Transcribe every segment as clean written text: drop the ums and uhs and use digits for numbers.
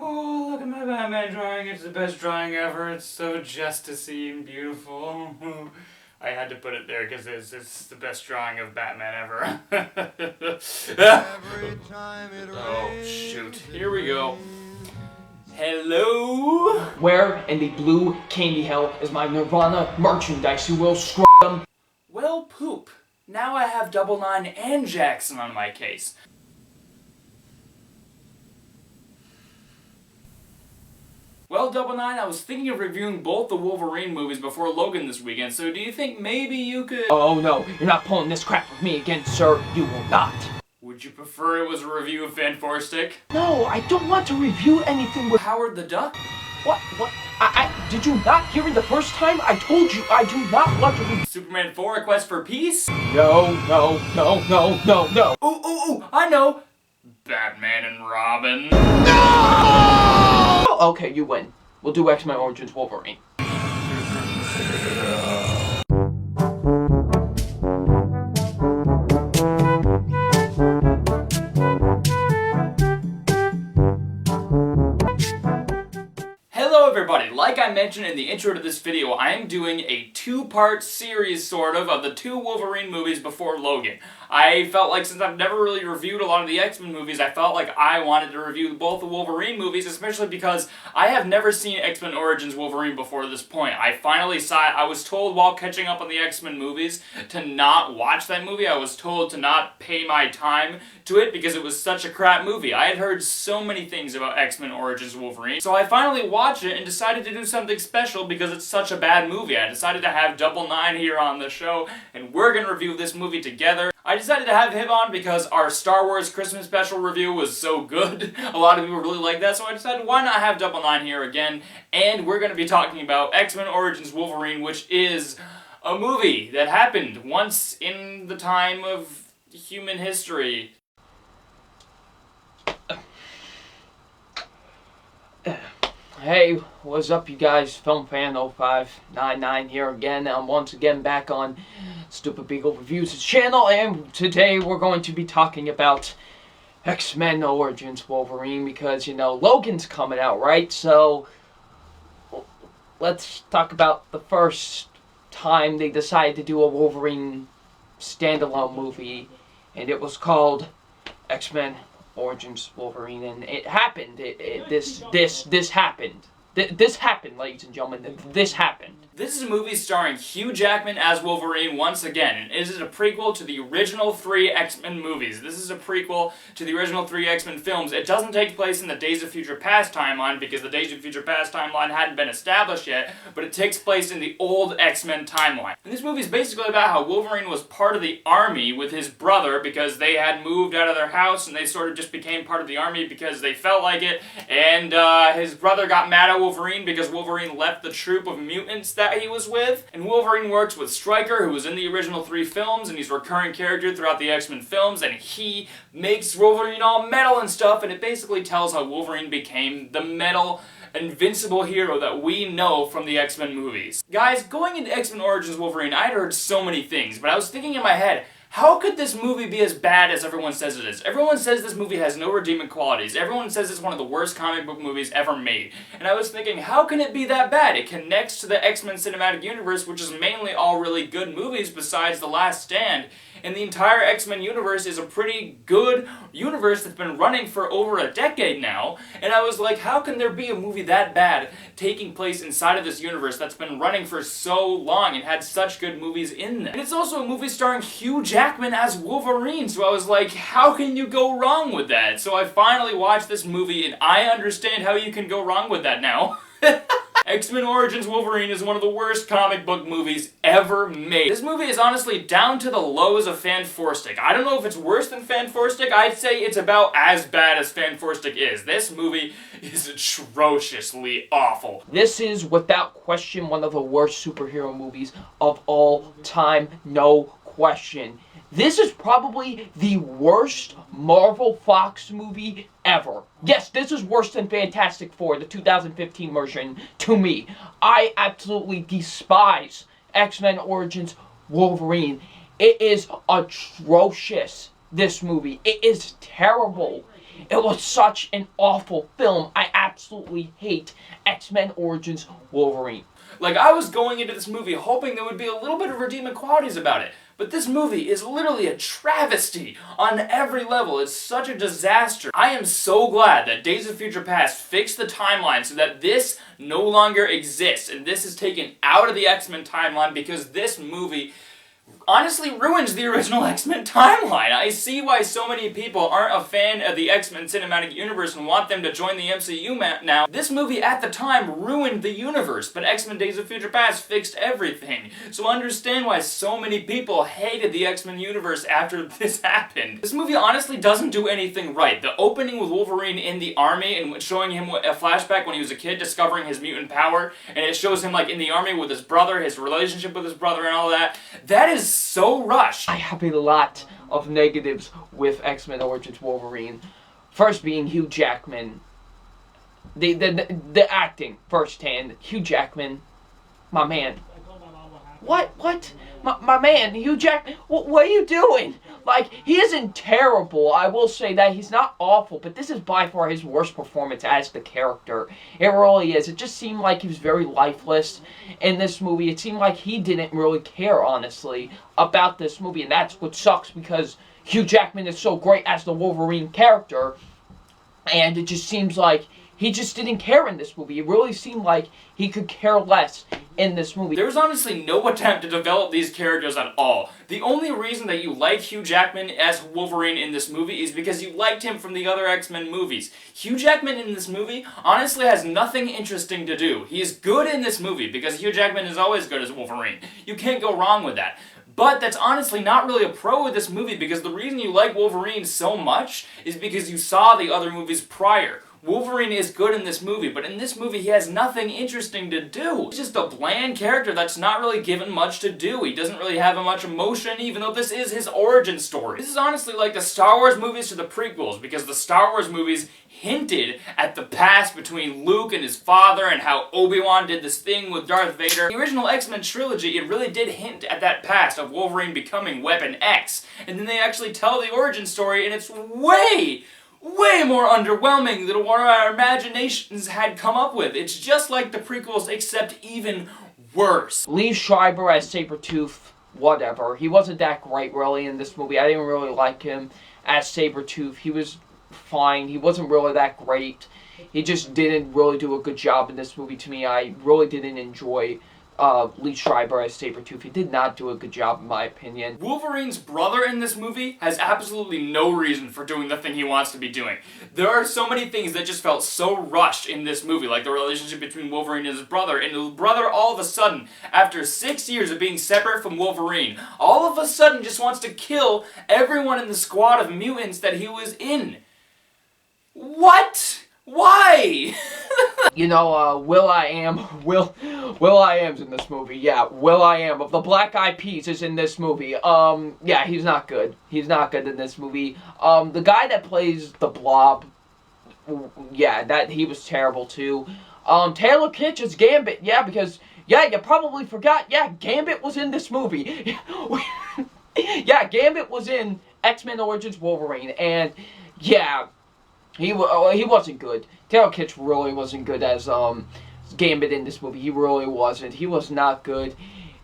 Oh, look at my Batman drawing. It's the best drawing ever. It's so justicey and beautiful. I had to put it there because it's the best drawing of Batman ever. Oh, shoot. Here we go. Hello? Where in the blue candy hell is my Nirvana merchandise, you will screw them? Well, poop. Now I have 99 and Jackson on my case. Well, 99, I was thinking of reviewing both the Wolverine movies before Logan this weekend, so do you think maybe you could... Oh no, you're not pulling this crap with me again, sir. You will not. Would you prefer it was a review of Fan4stick? No, I don't want to review anything with Howard the Duck? What? Did you not hear me the first time? I told you I do not want to review Superman 4, A Quest for Peace? No. Ooh, I know! Batman and Robin. No! Okay, you win. We'll do X-Men Origins Wolverine. Hello everybody, like I mentioned in the intro to this video, I am doing a two-part series, sort of the two Wolverine movies before Logan. I felt like since I've never really reviewed a lot of the X-Men movies, I felt like I wanted to review both the Wolverine movies, especially because I have never seen X-Men Origins Wolverine before this point. I finally saw it. I was told while catching up on the X-Men movies to not watch that movie. I was told to not pay my time to it because it was such a crap movie. I had heard so many things about X-Men Origins Wolverine, so I finally watched it and decided to do something special because it's such a bad movie. I decided to have 99 here on the show, and we're gonna review this movie together. I decided to have him on because our Star Wars Christmas special review was so good. A lot of people really like that, so I decided why not have 99 here again, and we're gonna be talking about X-Men Origins Wolverine, which is a movie that happened once in the time of human history. Hey, what's up you guys? Filmfan0599 here again. I'm once again back on Stupid Beagle Reviews' channel, and today we're going to be talking about X-Men Origins Wolverine because, you know, Logan's coming out, right? So, let's talk about the first time they decided to do a Wolverine standalone movie, and it was called X-Men Origins Wolverine, and it happened. This happened. This happened, ladies and gentlemen. This happened. This is a movie starring Hugh Jackman as Wolverine once again, and it is a prequel to the original 3 X-Men movies. This is a prequel to the original 3 X-Men films. It doesn't take place in the Days of Future Past timeline because the Days of Future Past timeline hadn't been established yet, but it takes place in the old X-Men timeline. And this movie is basically about how Wolverine was part of the army with his brother because they had moved out of their house and they sort of just became part of the army because they felt like it, and his brother got mad at Wolverine because Wolverine left the troop of mutants that he was with, and Wolverine works with Stryker, who was in the original 3 films, and he's a recurring character throughout the X-Men films, and he makes Wolverine all metal and stuff, and it basically tells how Wolverine became the metal, invincible hero that we know from the X-Men movies. Guys, going into X-Men Origins Wolverine, I had heard so many things, but I was thinking in my head, how could this movie be as bad as everyone says it is? Everyone says this movie has no redeeming qualities. Everyone says it's one of the worst comic book movies ever made. And I was thinking, how can it be that bad? It connects to the X-Men cinematic universe, which is mainly all really good movies besides The Last Stand. And the entire X-Men universe is a pretty good universe that's been running for over a decade now. And I was like, how can there be a movie that bad taking place inside of this universe that's been running for so long and had such good movies in them? And it's also a movie starring Hugh Jackman as Wolverine, so I was like, how can you go wrong with that? So I finally watched this movie, and I understand how you can go wrong with that now. X-Men Origins Wolverine is one of the worst comic book movies ever made. This movie is honestly down to the lows of Fan4stick. I don't know if it's worse than Fan4stick. I'd say it's about as bad as Fan4stick is. This movie is atrociously awful. This is, without question, one of the worst superhero movies of all time. No question. This is probably the worst Marvel Fox movie ever. Yes, this is worse than Fantastic Four, the 2015 version, to me. I absolutely despise X-Men Origins Wolverine. It is atrocious, this movie. It is terrible. It was such an awful film. I absolutely absolutely hate X-Men Origins Wolverine. Like, I was going into this movie hoping there would be a little bit of redeeming qualities about it. But this movie is literally a travesty on every level. It's such a disaster. I am so glad that Days of Future Past fixed the timeline so that this no longer exists. And this is taken out of the X-Men timeline because this movie honestly ruins the original X-Men timeline. I see why so many people aren't a fan of the X-Men cinematic universe and want them to join the MCU now. This movie at the time ruined the universe, but X-Men Days of Future Past fixed everything. So understand why so many people hated the X-Men universe after this happened. This movie honestly doesn't do anything right. The opening with Wolverine in the army and showing him a flashback when he was a kid discovering his mutant power, and it shows him like in the army with his brother, his relationship with his brother and all that. That is so rushed. I have a lot of negatives with X-Men Origins Wolverine. First being Hugh Jackman. The acting, firsthand. Hugh Jackman, my man. What? My man, Hugh Jackman, what are you doing? Like, he isn't terrible, I will say that. He's not awful, but this is by far his worst performance as the character. It really is. It just seemed like he was very lifeless in this movie. It seemed like he didn't really care, honestly, about this movie, and that's what sucks, because Hugh Jackman is so great as the Wolverine character, and it just seems like he just didn't care in this movie. It really seemed like he could care less in this movie. There was honestly no attempt to develop these characters at all. The only reason that you like Hugh Jackman as Wolverine in this movie is because you liked him from the other X-Men movies. Hugh Jackman in this movie honestly has nothing interesting to do. He is good in this movie because Hugh Jackman is always good as Wolverine. You can't go wrong with that. But that's honestly not really a pro with this movie because the reason you like Wolverine so much is because you saw the other movies prior. Wolverine is good in this movie, but in this movie he has nothing interesting to do. He's just a bland character that's not really given much to do. He doesn't really have much emotion, even though this is his origin story. This is honestly like the Star Wars movies to the prequels, because the Star Wars movies hinted at the past between Luke and his father and how Obi-Wan did this thing with Darth Vader. The original X-Men trilogy, it really did hint at that past of Wolverine becoming Weapon X, and then they actually tell the origin story, and it's way more underwhelming than what our imaginations had come up with. It's just like the prequels, except even worse. Lee Schreiber as Sabretooth, whatever. He wasn't that great, really, in this movie. I didn't really like him as Sabretooth. He was fine. He wasn't really that great. He just didn't really do a good job in this movie to me. I really didn't enjoy Lee Schreiber as Sabretooth. He did not do a good job, in my opinion. Wolverine's brother in this movie has absolutely no reason for doing the thing he wants to be doing. There are so many things that just felt so rushed in this movie, like the relationship between Wolverine and his brother, and his brother all of a sudden, after 6 years of being separate from Wolverine, all of a sudden just wants to kill everyone in the squad of mutants that he was in. What? Why? You know, Will.i.am's in this movie. Yeah, Will.i.am of the Black Eyed Peas is in this movie. Yeah, he's not good. He's not good in this movie. The guy that plays the Blob, yeah, he was terrible too. Taylor Kitsch is Gambit, yeah, because, yeah, you probably forgot, yeah, Gambit was in this movie. Yeah, Gambit was in X-Men Origins Wolverine, and, yeah, he wasn't good. Taylor Kitsch really wasn't good as Gambit in this movie. He really wasn't. He was not good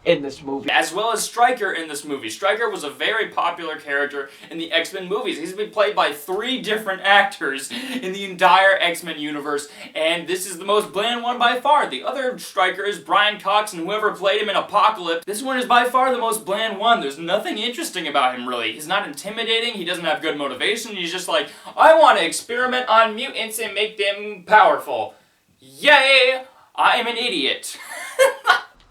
in this movie. As well as Stryker in this movie. Stryker was a very popular character in the X-Men movies. He's been played by 3 different actors in the entire X-Men universe, and this is the most bland one by far. The other Stryker is Brian Cox, and whoever played him in Apocalypse. This one is by far the most bland one. There's nothing interesting about him, really. He's not intimidating, he doesn't have good motivation, he's just like, I want to experiment on mutants and make them powerful. Yay! I'm an idiot.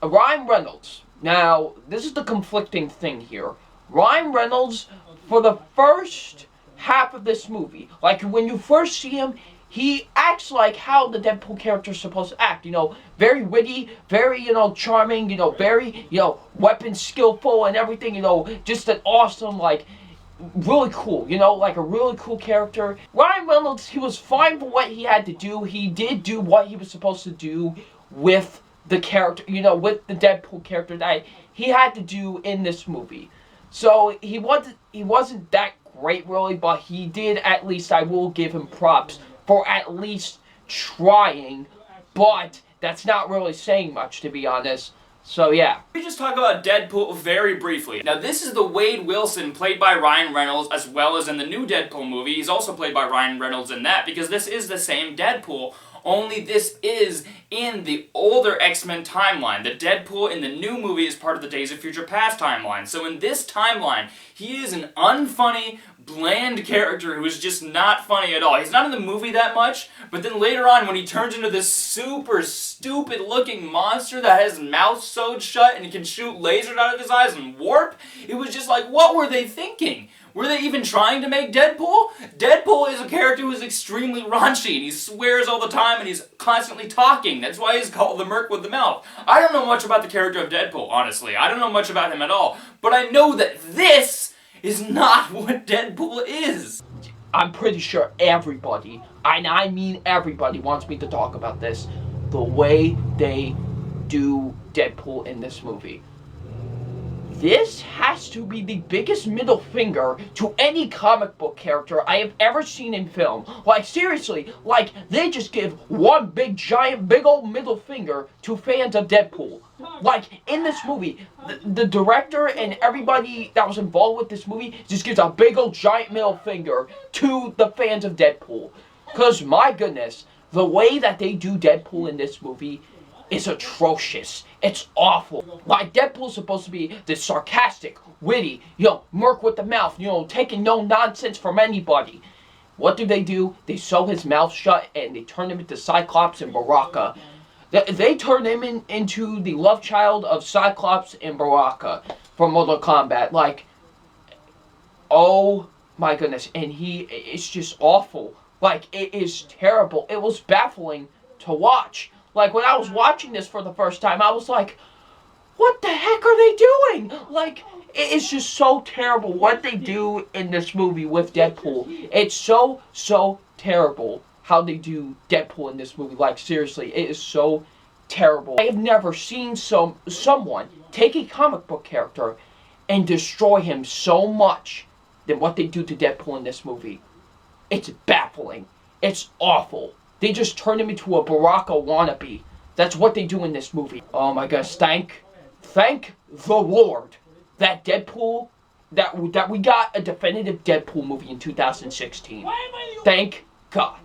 Ryan Reynolds. Now, this is the conflicting thing here. Ryan Reynolds, for the first half of this movie, like when you first see him, he acts like how the Deadpool character is supposed to act. You know, very witty, very, charming, very, weapon skillful and everything, just an awesome, like, really cool, like a really cool character. Ryan Reynolds, he was fine for what he had to do. He did do what he was supposed to do with the character, with the Deadpool character that he had to do in this movie. So he wasn't that great really, but he did, at least I will give him props for at least trying, but that's not really saying much, to be honest. So yeah. We just talk about Deadpool very briefly. Now this is the Wade Wilson played by Ryan Reynolds, as well as in the new Deadpool movie. He's also played by Ryan Reynolds in that, because this is the same Deadpool, only this is in the older X-Men timeline. The Deadpool in the new movie is part of the Days of Future Past timeline. So in this timeline, he is an unfunny, bland character who is just not funny at all. He's not in the movie that much, but then later on when he turns into this super stupid looking monster that has his mouth sewed shut and he can shoot lasers out of his eyes and warp, it was just like, what were they thinking? Were they even trying to make Deadpool? Deadpool is a character who is extremely raunchy and he swears all the time and he's constantly talking. That's why he's called the Merc with the Mouth. I don't know much about the character of Deadpool, honestly. I don't know much about him at all. But I know that this is not what Deadpool is. I'm pretty sure everybody, and I mean everybody, wants me to talk about this. The way they do Deadpool in this movie. This has to be the biggest middle finger to any comic book character I have ever seen in film. Like, seriously, like, they just give one big, giant, big old middle finger to fans of Deadpool. Like, in this movie, the director and everybody that was involved with this movie just gives a big old, giant middle finger to the fans of Deadpool. Because, my goodness, the way that they do Deadpool in this movie is atrocious. It's awful. Like, Deadpool's supposed to be this sarcastic, witty, Merc with the mouth, taking no nonsense from anybody. What do? They sew his mouth shut and they turn him into Cyclops and Baraka. They turn him into the love child of Cyclops and Baraka from Mortal Kombat. Like, oh my goodness. And it's just awful. Like, it is terrible. It was baffling to watch. Like, when I was watching this for the first time, I was like, what the heck are they doing? Like, it is just so terrible what they do in this movie with Deadpool. It's so terrible how they do Deadpool in this movie. Like, seriously, it is so terrible. I have never seen someone take a comic book character and destroy him so much than what they do to Deadpool in this movie. It's baffling. It's awful. They just turn him into a Baraka wannabe. That's what they do in this movie. Oh my gosh, thank the Lord that Deadpool, that we got a definitive Deadpool movie in 2016. Thank God.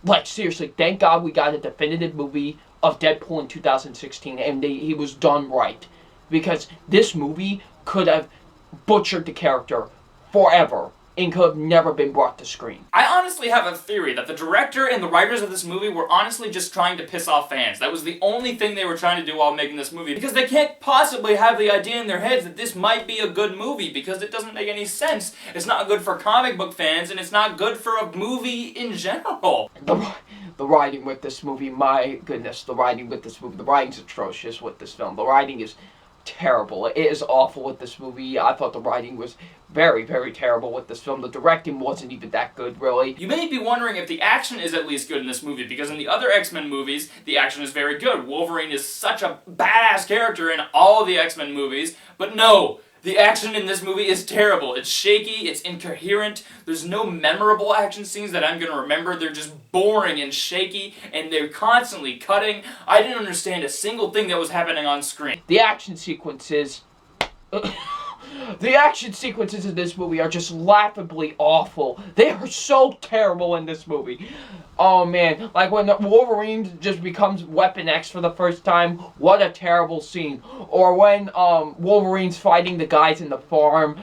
Like, seriously, thank God we got a definitive movie of Deadpool in 2016 and he was done right. Because this movie could have butchered the character forever and could have never been brought to screen. I honestly have a theory that the director and the writers of this movie were honestly just trying to piss off fans. That was the only thing they were trying to do while making this movie, because they can't possibly have the idea in their heads that this might be a good movie, because it doesn't make any sense. It's not good for comic book fans, and it's not good for a movie in general. The writing with this movie, my goodness, the writing's atrocious with this film. The writing is terrible. It is awful with this movie. I thought the writing was very, very terrible with this film. The directing wasn't even that good, really. You may be wondering if the action is at least good in this movie, because in the other X-Men movies, the action is very good. Wolverine is such a badass character in all of the X-Men movies, but no! The action in this movie is terrible. It's shaky, it's incoherent, there's no memorable action scenes that I'm gonna remember. They're just boring and shaky, and they're constantly cutting. I didn't understand a single thing that was happening on screen. The action sequences... The action sequences in this movie are just laughably awful. They are so terrible in this movie. Oh man, like when Wolverine just becomes Weapon X for the first time, what a terrible scene. Or when Wolverine's fighting the guys in the farm.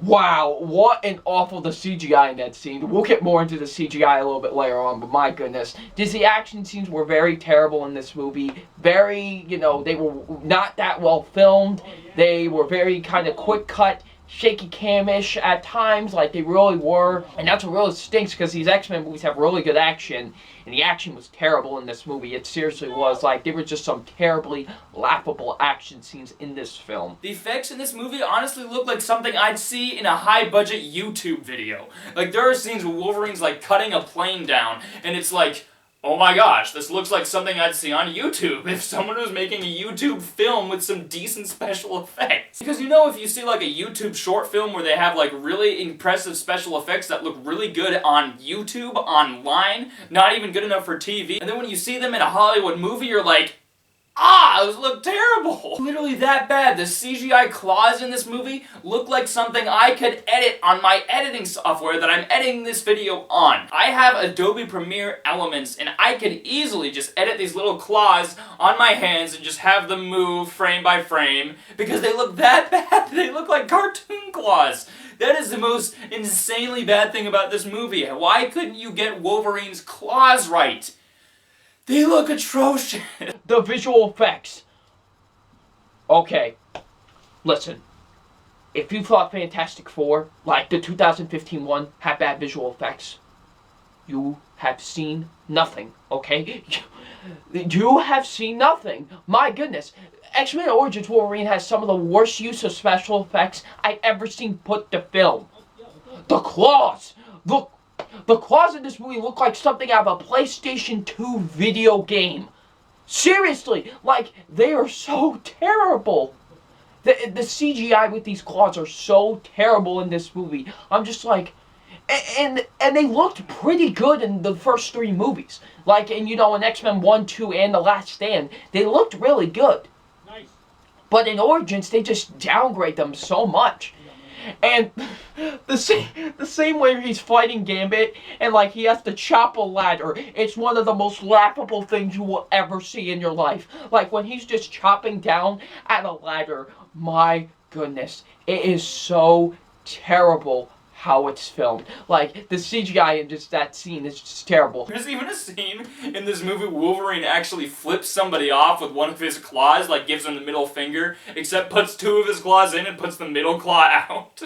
Wow, what an awful the CGI in that scene. We'll get more into the CGI a little bit later on, but my goodness. The action scenes were very terrible in this movie. Very, they were not that well filmed. They were very kind of quick cut, shaky cam-ish at times, like they really were. And that's what really stinks, because these X-Men movies have really good action, and the action was terrible in this movie. It seriously was. Like, there were just some terribly laughable action scenes in this film. The effects in this movie honestly look like something I'd see in a high-budget YouTube video. Like, there are scenes where Wolverine's, like, cutting a plane down, and it's like, oh my gosh, this looks like something I'd see on YouTube if someone was making a YouTube film with some decent special effects. Because you know, if you see like a YouTube short film where they have like really impressive special effects that look really good on YouTube, online, not even good enough for TV, and then when you see them in a Hollywood movie, you're like, those look terrible! Literally that bad. The CGI claws in this movie look like something I could edit on my editing software that I'm editing this video on. I have Adobe Premiere Elements, and I could easily just edit these little claws on my hands and just have them move frame by frame, because they look that bad. They look like cartoon claws. That is the most insanely bad thing about this movie. Why couldn't you get Wolverine's claws right? They look atrocious. The visual effects. Okay, listen. If you thought Fantastic Four, like the 2015 one, had bad visual effects, you have seen nothing, okay? You have seen nothing. My goodness. X-Men Origins Wolverine has some of the worst use of special effects I've ever seen put to film. The claws. Look. The claws in this movie look like something out of a PlayStation 2 video game. Seriously, like, they are so terrible. The CGI with these claws are so terrible in this movie. I'm just like, and they looked pretty good in the first 3 movies. Like, and you know, in X-Men 1, 2, and The Last Stand, they looked really good. Nice. But in Origins, they just downgrade them so much. And the same way he's fighting Gambit, and like he has to chop a ladder, it's one of the most laughable things you will ever see in your life. Like when he's just chopping down at a ladder, my goodness, it is so terrible how it's filmed. Like, the CGI in just that scene is just terrible. There's even a scene in this movie Wolverine actually flips somebody off with one of his claws, like gives him the middle finger, except puts 2 of his claws in and puts the middle claw out.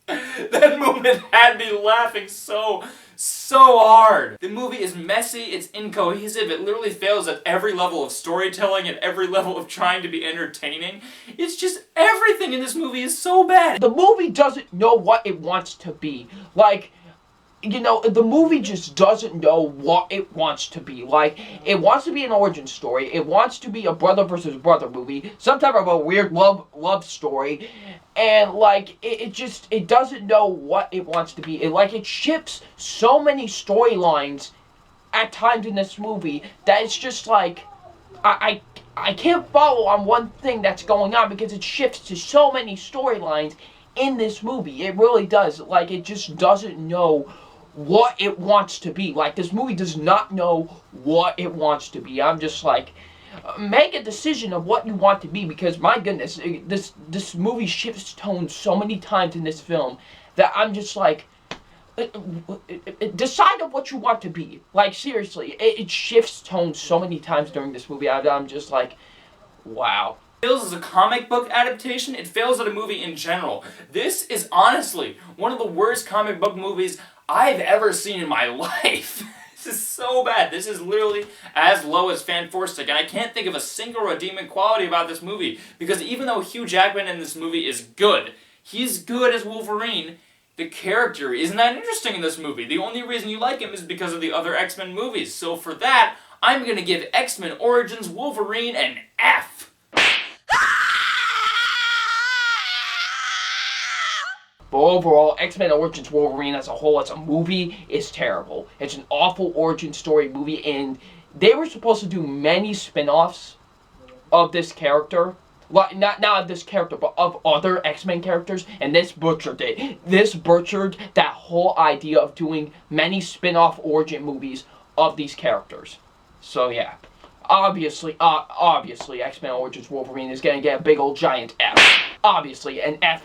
That moment had me laughing so hard. The movie is messy, it's incohesive, it literally fails at every level of storytelling, at every level of trying to be entertaining. It's just, everything in this movie is so bad. The movie doesn't know what it wants to be. Like, you know, the movie just doesn't know what it wants to be. Like, it wants to be an origin story, it wants to be a brother versus brother movie, some type of a weird love story, and like, it doesn't know what it wants to be. It shifts so many storylines at times in this movie that it's just like, I can't follow on one thing that's going on because it shifts to so many storylines in this movie. It really does. Like, it just doesn't know what it wants to be. Like, this movie does not know what it wants to be. I'm just like, make a decision of what you want to be, because my goodness, this movie shifts tone so many times in this film that I'm just like, decide on what you want to be. Like, seriously, it shifts tone so many times during this movie. I'm just like, wow. It fails as a comic book adaptation, it fails at a movie in general. This is honestly one of the worst comic book movies I've ever seen in my life. This is so bad. This is literally as low as Fan4stick, and I can't think of a single redeeming quality about this movie, because even though Hugh Jackman in this movie is good, he's good as Wolverine, the character isn't that interesting in this movie. The only reason you like him is because of the other X-Men movies. So for that, I'm gonna give X-Men Origins Wolverine an F. But overall, X-Men Origins Wolverine as a whole, as a movie, is terrible. It's an awful origin story movie, and they were supposed to do many spin-offs of this character. Like, not of this character, but of other X-Men characters, and this butchered it. This butchered that whole idea of doing many spin-off origin movies of these characters. So yeah, obviously, X-Men Origins Wolverine is gonna get a big old giant F. Obviously, an F.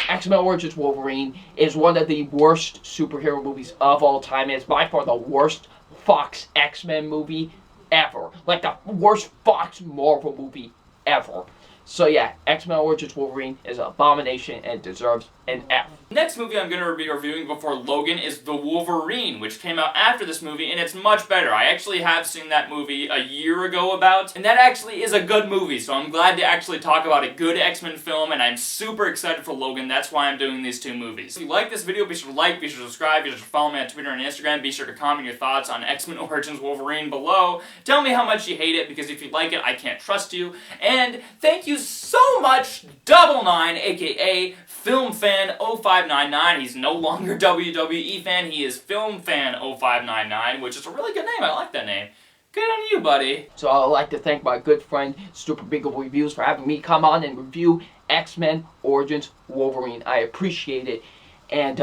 X-Men Origins Wolverine is one of the worst superhero movies of all time. It's by far the worst Fox X-Men movie ever. Like, the worst Fox Marvel movie ever. So yeah, X-Men Origins Wolverine is an abomination and deserves an F. Next movie I'm going to be reviewing before Logan is The Wolverine, which came out after this movie, and it's much better. I actually have seen that movie a year ago and that actually is a good movie, so I'm glad to actually talk about a good X-Men film, and I'm super excited for Logan. That's why I'm doing these two movies. If you like this video, be sure to like, be sure to subscribe, be sure to follow me on Twitter and Instagram, be sure to comment your thoughts on X-Men Origins Wolverine below. Tell me how much you hate it, because if you like it, I can't trust you. And thank you so much, Double Nine, aka Filmfan0599. He's no longer WWE fan, he is Filmfan0599, which is a really good name. I like that name. Good on you, buddy. So I'd like to thank my good friend Stupid Beagle Reviews for having me come on and review X-Men Origins Wolverine. I appreciate it. And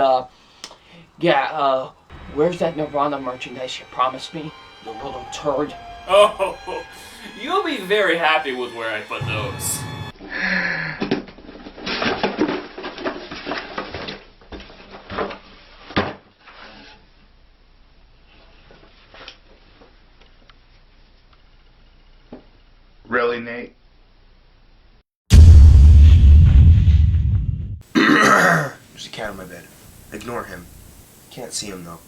where's that Nirvana merchandise you promised me, you little turd? Oh, you'll be very happy with where I put those. Really, Nate? There's a cat on my bed. Ignore him. Can't see him, though.